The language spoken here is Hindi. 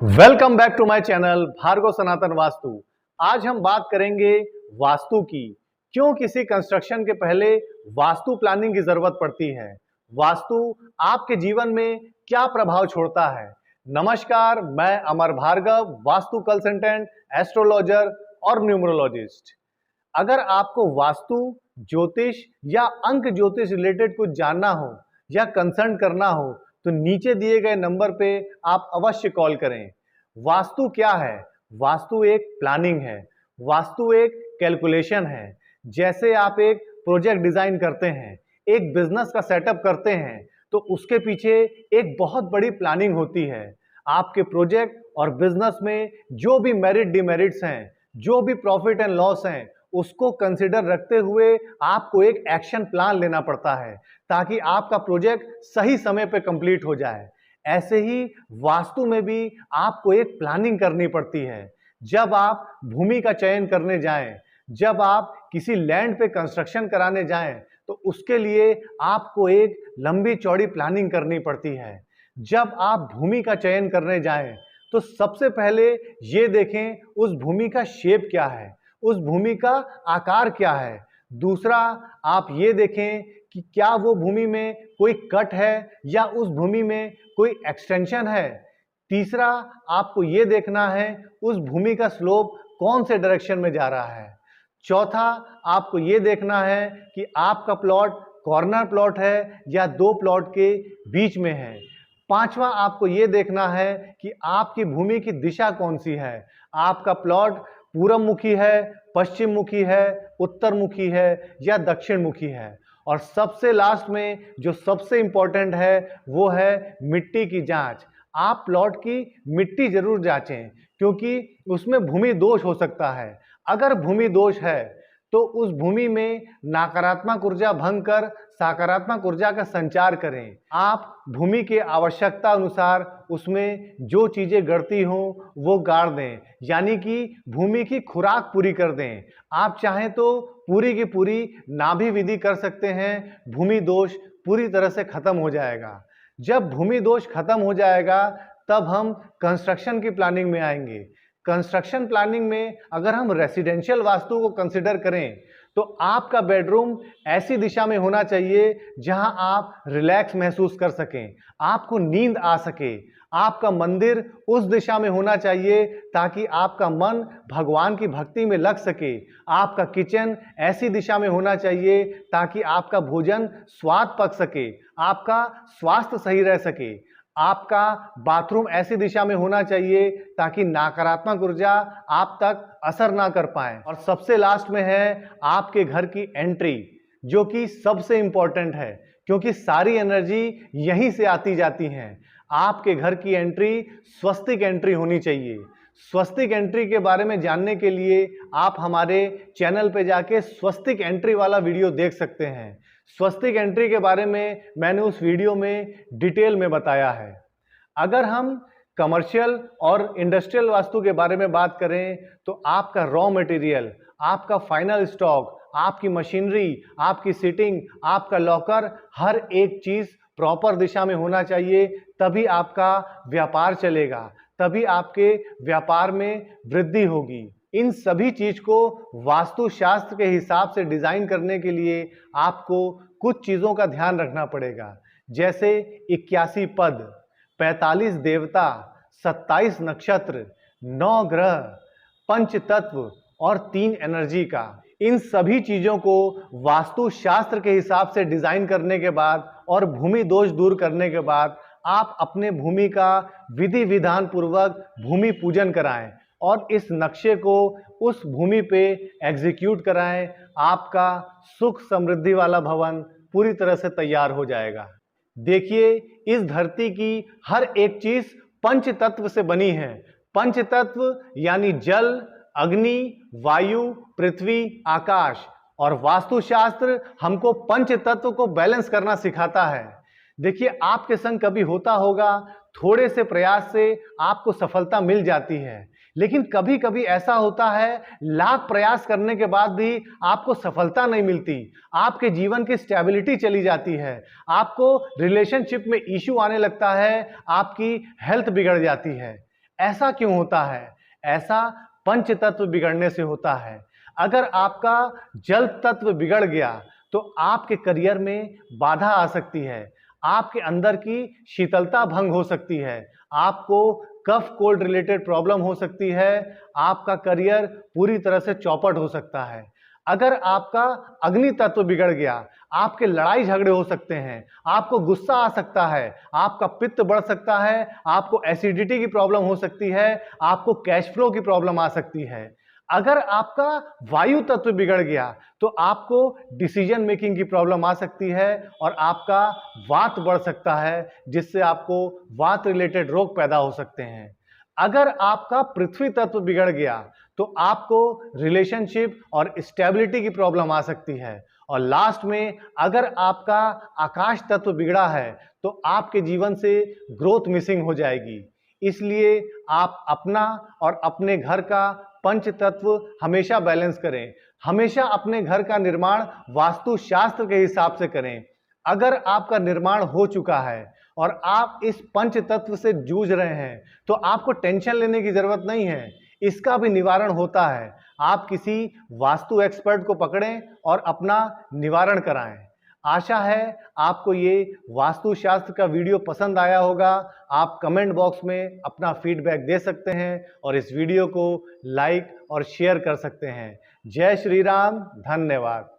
Welcome back to my channel Bhargav Sanatan Vastu. आज हम बात करेंगे वास्तु की। क्यों किसी कंस्ट्रक्शन के पहले वास्तु प्लानिंग की जरूरत पड़ती है, वास्तु आपके जीवन में क्या प्रभाव छोड़ता है। नमस्कार, मैं अमर भार्गव, वास्तु कंसल्टेंट, एस्ट्रोलॉजर और न्यूमरोलॉजिस्ट। अगर आपको वास्तु, ज्योतिष या अंक ज्योतिष रिलेटेड कुछ जानना हो या कंसल्ट करना हो तो नीचे दिए गए नंबर पे आप अवश्य कॉल करें। वास्तु क्या है? वास्तु एक प्लानिंग है, वास्तु एक कैलकुलेशन है। जैसे आप एक प्रोजेक्ट डिजाइन करते हैं, एक बिजनेस का सेटअप करते हैं, तो उसके पीछे एक बहुत बड़ी प्लानिंग होती है। आपके प्रोजेक्ट और बिजनेस में जो भी मेरिट डिमेरिट्स हैं, जो भी प्रॉफिट एंड लॉस हैं, उसको कंसिडर रखते हुए आपको एक एक्शन प्लान लेना पड़ता है ताकि आपका प्रोजेक्ट सही समय पे कंप्लीट हो जाए। ऐसे ही वास्तु में भी आपको एक प्लानिंग करनी पड़ती है। जब आप भूमि का चयन करने जाएं, जब आप किसी लैंड पे कंस्ट्रक्शन कराने जाएं, तो उसके लिए आपको एक लंबी चौड़ी प्लानिंग करनी पड़ती है। जब आप भूमि का चयन करने जाएं, तो सबसे पहले ये देखें उस भूमि का शेप क्या है, उस भूमि का आकार क्या है। दूसरा, आप ये देखें कि क्या वो भूमि में कोई कट है या उस भूमि में कोई एक्सटेंशन है। तीसरा, आपको ये देखना है उस भूमि का स्लोप कौन से डायरेक्शन में जा रहा है। चौथा, आपको ये देखना है कि आपका प्लॉट कॉर्नर प्लॉट है या दो प्लॉट के बीच में है। पांचवा, आपको ये देखना है कि आपकी भूमि की दिशा कौन सी है। आपका प्लॉट पूरब मुखी है, पश्चिम मुखी है, उत्तर मुखी है या दक्षिण मुखी है। और सबसे लास्ट में जो सबसे इंपॉर्टेंट है वो है मिट्टी की जांच। आप प्लॉट की मिट्टी जरूर जांचें क्योंकि उसमें भूमि दोष हो सकता है। अगर भूमि दोष है तो उस भूमि में नकारात्मक ऊर्जा भंग कर सकारात्मक ऊर्जा का संचार करें। आप भूमि के आवश्यकता अनुसार उसमें जो चीजें गड़ती हों वो गाड़ दें, यानी कि भूमि की खुराक पूरी कर दें। आप चाहें तो पूरी की पूरी नाभि विधि कर सकते हैं, भूमि दोष पूरी तरह से खत्म हो जाएगा। जब भूमि दोष खत्म हो जाएगा तब हम कंस्ट्रक्शन की प्लानिंग में आएंगे। कंस्ट्रक्शन प्लानिंग में अगर हम रेसिडेंशियल वास्तु को कंसिडर करें तो आपका बेडरूम ऐसी दिशा में होना चाहिए जहां आप रिलैक्स महसूस कर सकें, आपको नींद आ सके। आपका मंदिर उस दिशा में होना चाहिए ताकि आपका मन भगवान की भक्ति में लग सके। आपका किचन ऐसी दिशा में होना चाहिए ताकि आपका भोजन स्वाद पक सके, आपका स्वास्थ्य सही रह सके। आपका बाथरूम ऐसी दिशा में होना चाहिए ताकि नकारात्मक ऊर्जा आप तक असर ना कर पाए। और सबसे लास्ट में है आपके घर की एंट्री, जो कि सबसे इंपॉर्टेंट है क्योंकि सारी एनर्जी यहीं से आती जाती है। आपके घर की एंट्री स्वस्तिक एंट्री होनी चाहिए। स्वस्तिक एंट्री के बारे में जानने के लिए आप हमारे चैनल पे जाके स्वस्तिक एंट्री वाला वीडियो देख सकते हैं। स्वस्तिक एंट्री के बारे में मैंने उस वीडियो में डिटेल में बताया है। अगर हम कमर्शियल और इंडस्ट्रियल वास्तु के बारे में बात करें तो आपका रॉ मटेरियल, आपका फाइनल स्टॉक, आपकी मशीनरी, आपकी सीटिंग, आपका लॉकर, हर एक चीज प्रॉपर दिशा में होना चाहिए। तभी आपका व्यापार चलेगा, तभी आपके व्यापार में वृद्धि होगी। इन सभी चीज को वास्तुशास्त्र के हिसाब से डिजाइन करने के लिए आपको कुछ चीजों का ध्यान रखना पड़ेगा, जैसे 81 पद, 45 देवता, 27 नक्षत्र, 9 ग्रह, पंच तत्व और 3 एनर्जी का। इन सभी चीजों को वास्तुशास्त्र के हिसाब से डिजाइन करने के बाद और भूमि दोष दूर करने के बाद आप अपने भूमि का विधि विधान पूर्वक भूमि पूजन कराएं और इस नक्शे को उस भूमि पे एग्जीक्यूट कराएं। आपका सुख समृद्धि वाला भवन पूरी तरह से तैयार हो जाएगा। देखिए, इस धरती की हर एक चीज पंच तत्व से बनी है। पंच तत्व यानी जल, अग्नि, वायु, पृथ्वी, आकाश। और वास्तुशास्त्र हमको पंच तत्व को बैलेंस करना सिखाता है। देखिए, आपके संग कभी होता होगा, थोड़े से प्रयास से आपको सफलता मिल जाती है, लेकिन कभी कभी ऐसा होता है लाख प्रयास करने के बाद भी आपको सफलता नहीं मिलती, आपके जीवन की स्टेबिलिटी चली जाती है, आपको रिलेशनशिप में इश्यू आने लगता है, आपकी हेल्थ बिगड़ जाती है। ऐसा क्यों होता है? ऐसा पंच तत्व बिगड़ने से होता है। अगर आपका जल तत्व बिगड़ गया तो आपके करियर में बाधा आ सकती है, आपके अंदर की शीतलता भंग हो सकती है, आपको कफ कोल्ड रिलेटेड प्रॉब्लम हो सकती है, आपका करियर पूरी तरह से चौपट हो सकता है। अगर आपका अग्नि तत्व बिगड़ गया, आपके लड़ाई झगड़े हो सकते हैं, आपको गुस्सा आ सकता है, आपका पित्त बढ़ सकता है, आपको एसिडिटी की प्रॉब्लम हो सकती है, आपको कैश फ्लो की प्रॉब्लम आ सकती है। अगर आपका वायु तत्व बिगड़ गया तो आपको डिसीजन मेकिंग की प्रॉब्लम आ सकती है और आपका वात बढ़ सकता है, जिससे आपको वात रिलेटेड रोग पैदा हो सकते हैं। अगर आपका पृथ्वी तत्व बिगड़ गया तो आपको रिलेशनशिप और स्टेबिलिटी की प्रॉब्लम आ सकती है। और लास्ट में अगर आपका आकाश तत्व बिगड़ा है तो आपके जीवन से ग्रोथ मिसिंग हो जाएगी। इसलिए आप अपना और अपने घर का पंच तत्व हमेशा बैलेंस करें। हमेशा अपने घर का निर्माण वास्तु शास्त्र के हिसाब से करें। अगर आपका निर्माण हो चुका है और आप इस पंच तत्व से जूझ रहे हैं तो आपको टेंशन लेने की जरूरत नहीं है, इसका भी निवारण होता है। आप किसी वास्तु एक्सपर्ट को पकड़ें और अपना निवारण कराएं। आशा है आपको ये वास्तुशास्त्र का वीडियो पसंद आया होगा। आप कमेंट बॉक्स में अपना फीडबैक दे सकते हैं और इस वीडियो को लाइक और शेयर कर सकते हैं। जय श्री राम, धन्यवाद।